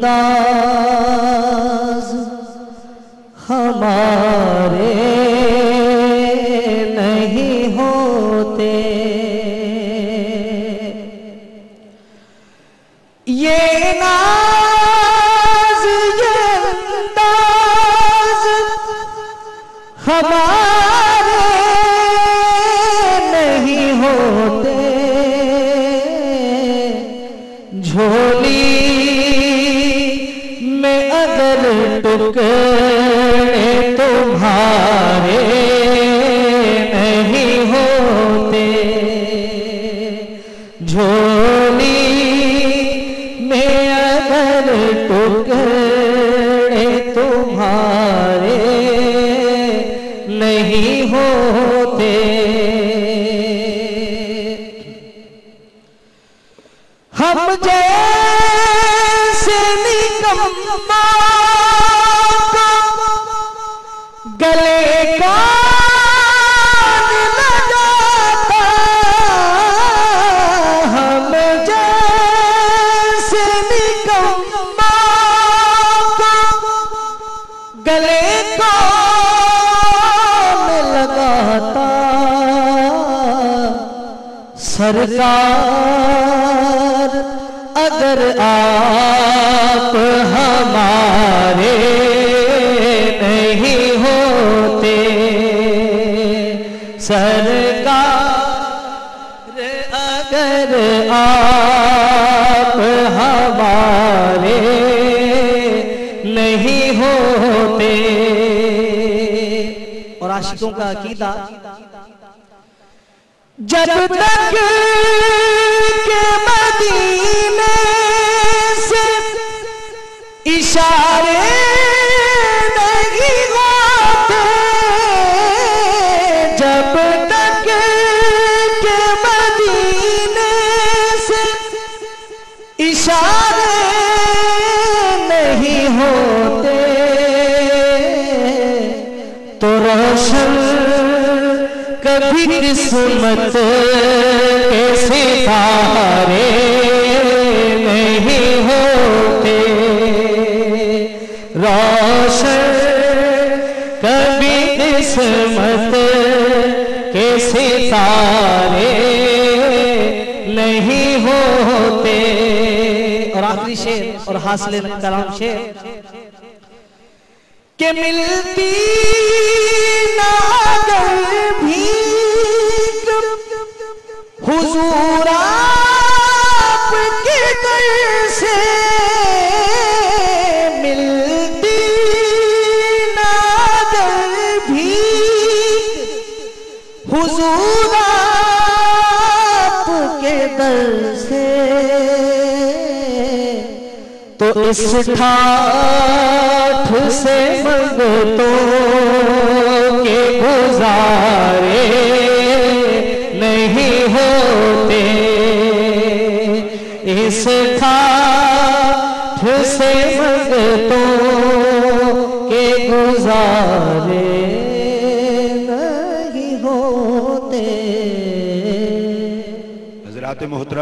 अंदाज हमारे नहीं होते। ये नाज ये अंदाज हमारे नहीं होते। झोली में अगर टुकड़े तुम्हारे नहीं होते। झोली में अगर टुकड़े तुम्हारे नहीं होते। हम जैसे निकम्मा गले का लगाता। हम जैसे निकम्मा गले का लगाता। सरकार अगर आप हमारे नहीं होते। सरकार अगर आप हमारे नहीं होते। और आशिकों का अकीदा, जब तक के मदीने से इशारे नहीं होते। जब तक के मदीने से इशारे नहीं होते। तो रोशन कभी किस्मत के सितारे नहीं होते। रोशन कभी किस्मत के सितारे नहीं होते। और आखिरी शेर और हासिल कलाम शेर के मिलती ना अगर भी हुजूर आपके दर से। मिलती ना अगर भी हुजूर आपके दर से। तो इस ठाठ से मंगतों के गुजारे नहीं होते। इस ठाठ से मंगतों के गुजारे नहीं होते। हज़रात मोहतरम